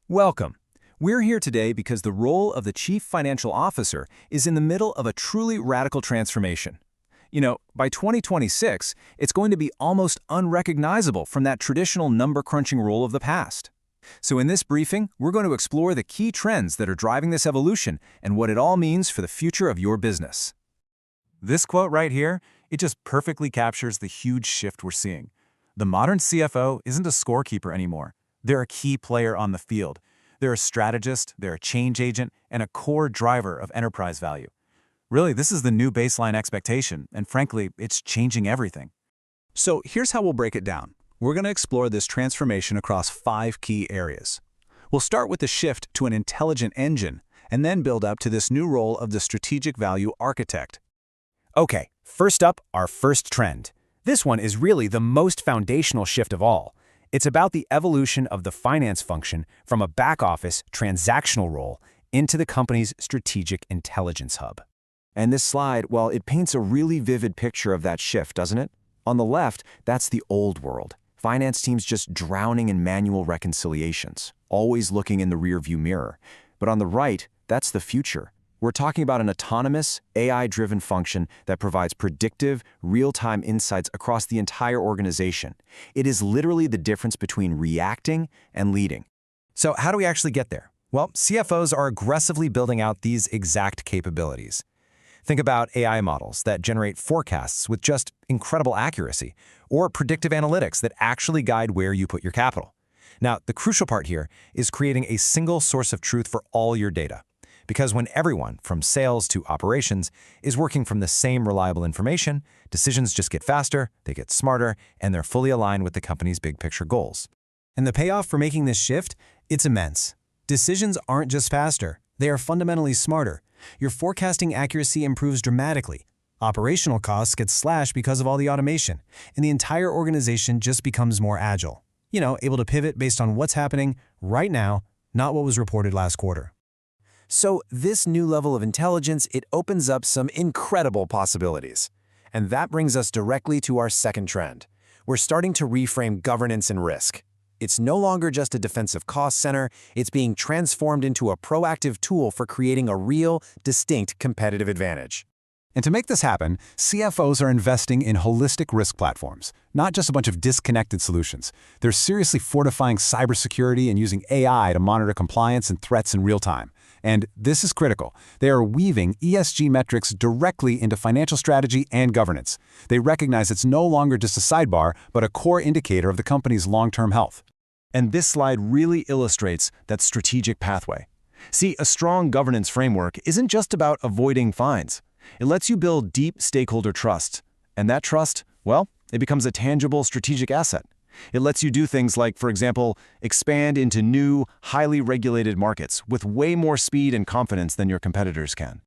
Welcome. We're here today because the role of the Chief Financial Officer is in the middle of a truly radical transformation. By 2026, it's going to be almost unrecognizable from that traditional number-crunching role of the past. So in this briefing, we're going to explore the key trends that are driving this evolution and what it all means for the future of your business. This quote right here, it just perfectly captures the huge shift we're seeing. The modern CFO isn't a scorekeeper anymore. They're a key player on the field. They're a strategist, they're a change agent, and a core driver of enterprise value. Really, this is the new baseline expectation, and frankly, it's changing everything. So here's how we'll break it down. We're going to explore this transformation across 5 key areas. We'll start with the shift to an intelligent engine, and then build up to this new role of the strategic value architect. Okay, first up, our first trend. This one is really the most foundational shift of all. It's about the evolution of the finance function from a back-office transactional role into the company's strategic intelligence hub. And this slide, well, it paints a really vivid picture of that shift, doesn't it? On the left, that's the old world. Finance teams just drowning in manual reconciliations, always looking in the rearview mirror. But on the right, that's the future. We're talking about an autonomous, AI-driven function that provides predictive, real-time insights across the entire organization. It is literally the difference between reacting and leading. So how do we actually get there? Well, CFOs are aggressively building out these exact capabilities. Think about AI models that generate forecasts with just incredible accuracy, or predictive analytics that actually guide where you put your capital. Now, the crucial part here is creating a single source of truth for all your data. Because when everyone, from sales to operations, is working from the same reliable information, decisions just get faster, they get smarter, and they're fully aligned with the company's big picture goals. And the payoff for making this shift? It's immense. Decisions aren't just faster, they are fundamentally smarter. Your forecasting accuracy improves dramatically. Operational costs get slashed because of all the automation, and the entire organization just becomes more agile. Able to pivot based on what's happening right now, not what was reported last quarter. So this new level of intelligence, it opens up some incredible possibilities. And that brings us directly to our second trend. We're starting to reframe governance and risk. It's no longer just a defensive cost center, it's being transformed into a proactive tool for creating a real, distinct competitive advantage. And to make this happen, CFOs are investing in holistic risk platforms, not just a bunch of disconnected solutions. They're seriously fortifying cybersecurity and using AI to monitor compliance and threats in real time. And this is critical. They are weaving ESG metrics directly into financial strategy and governance. They recognize it's no longer just a sidebar, but a core indicator of the company's long-term health. And this slide really illustrates that strategic pathway. See, a strong governance framework isn't just about avoiding fines. It lets you build deep stakeholder trust. And that trust, well, it becomes a tangible strategic asset. It lets you do things like, for example, expand into new, highly regulated markets with way more speed and confidence than your competitors can.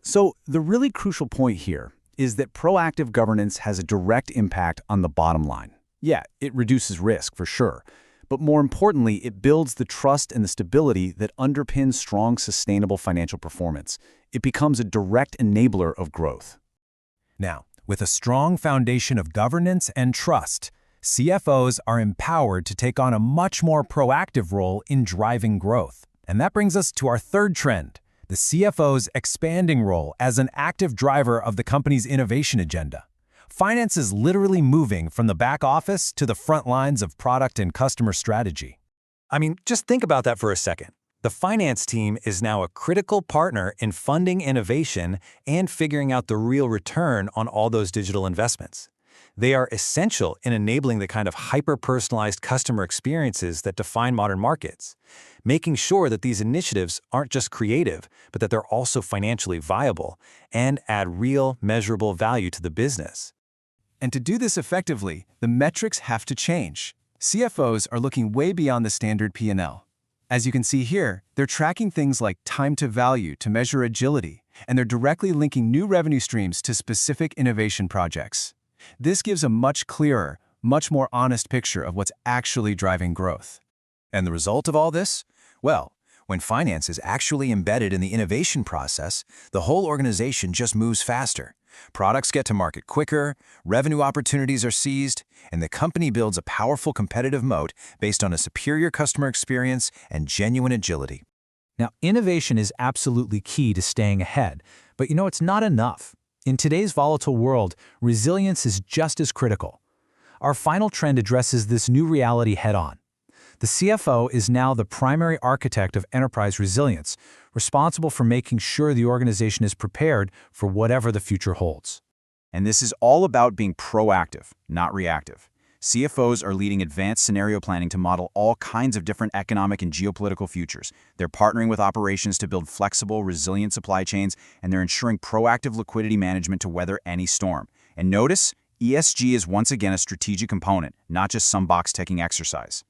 So the really crucial point here is that proactive governance has a direct impact on the bottom line. Yeah, it reduces risk for sure. But more importantly, it builds the trust and the stability that underpins strong, sustainable financial performance. It becomes a direct enabler of growth. Now, with a strong foundation of governance and trust, CFOs are empowered to take on a much more proactive role in driving growth. And that brings us to our third trend, the CFO's expanding role as an active driver of the company's innovation agenda. Finance is literally moving from the back office to the front lines of product and customer strategy. I mean, just think about that for a second. The finance team is now a critical partner in funding innovation and figuring out the real return on all those digital investments. They are essential in enabling the kind of hyper-personalized customer experiences that define modern markets, making sure that these initiatives aren't just creative, but that they're also financially viable and add real, measurable value to the business. And to do this effectively, the metrics have to change. CFOs are looking way beyond the standard P&L. As you can see here, they're tracking things like time to value to measure agility, and they're directly linking new revenue streams to specific innovation projects. This gives a much clearer, much more honest picture of what's actually driving growth. And the result of all this? Well, when finance is actually embedded in the innovation process, the whole organization just moves faster. Products get to market quicker, revenue opportunities are seized, and the company builds a powerful competitive moat based on a superior customer experience and genuine agility. Now, innovation is absolutely key to staying ahead, but it's not enough. In today's volatile world, resilience is just as critical. Our final trend addresses this new reality head-on. The CFO is now the primary architect of enterprise resilience, responsible for making sure the organization is prepared for whatever the future holds. And this is all about being proactive, not reactive. CFOs are leading advanced scenario planning to model all kinds of different economic and geopolitical futures. They're partnering with operations to build flexible, resilient supply chains, and they're ensuring proactive liquidity management to weather any storm. And notice, ESG is once again a strategic component, not just some box-ticking exercise.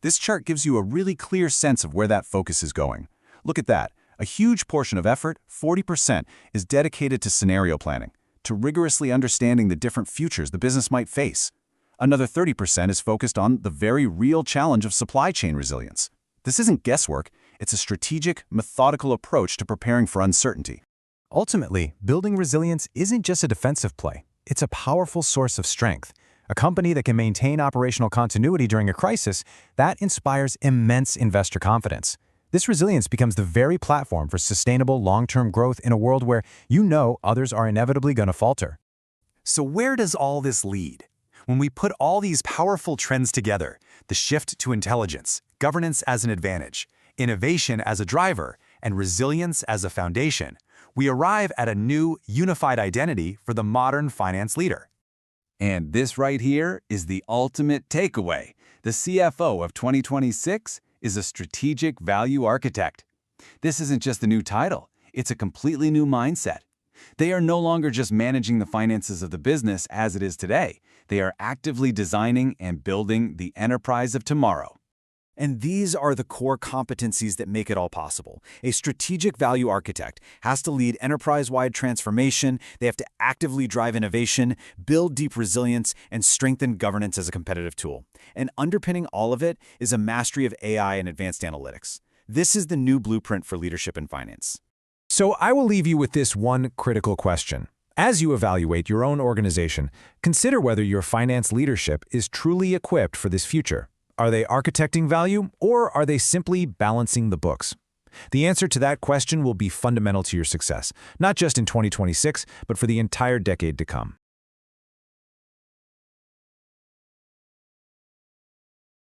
This chart gives you a really clear sense of where that focus is going. Look at that. A huge portion of effort, 40%, is dedicated to scenario planning, to rigorously understanding the different futures the business might face. Another 30% is focused on the very real challenge of supply chain resilience. This isn't guesswork, it's a strategic, methodical approach to preparing for uncertainty. Ultimately, building resilience isn't just a defensive play. It's a powerful source of strength. A company that can maintain operational continuity during a crisis, that inspires immense investor confidence. This resilience becomes the very platform for sustainable long-term growth in a world where others are inevitably going to falter. So where does all this lead? When we put all these powerful trends together, the shift to intelligence, governance as an advantage, innovation as a driver, and resilience as a foundation, we arrive at a new, unified identity for the modern finance leader. And this right here is the ultimate takeaway. The CFO of 2026 is a strategic value architect. This isn't just a new title, it's a completely new mindset. They are no longer just managing the finances of the business as it is today. They are actively designing and building the enterprise of tomorrow. And these are the core competencies that make it all possible. A strategic value architect has to lead enterprise-wide transformation, they have to actively drive innovation, build deep resilience, and strengthen governance as a competitive tool. And underpinning all of it is a mastery of AI and advanced analytics. This is the new blueprint for leadership in finance. So I will leave you with this one critical question. As you evaluate your own organization, consider whether your finance leadership is truly equipped for this future. Are they architecting value, or are they simply balancing the books? The answer to that question will be fundamental to your success, not just in 2026, but for the entire decade to come.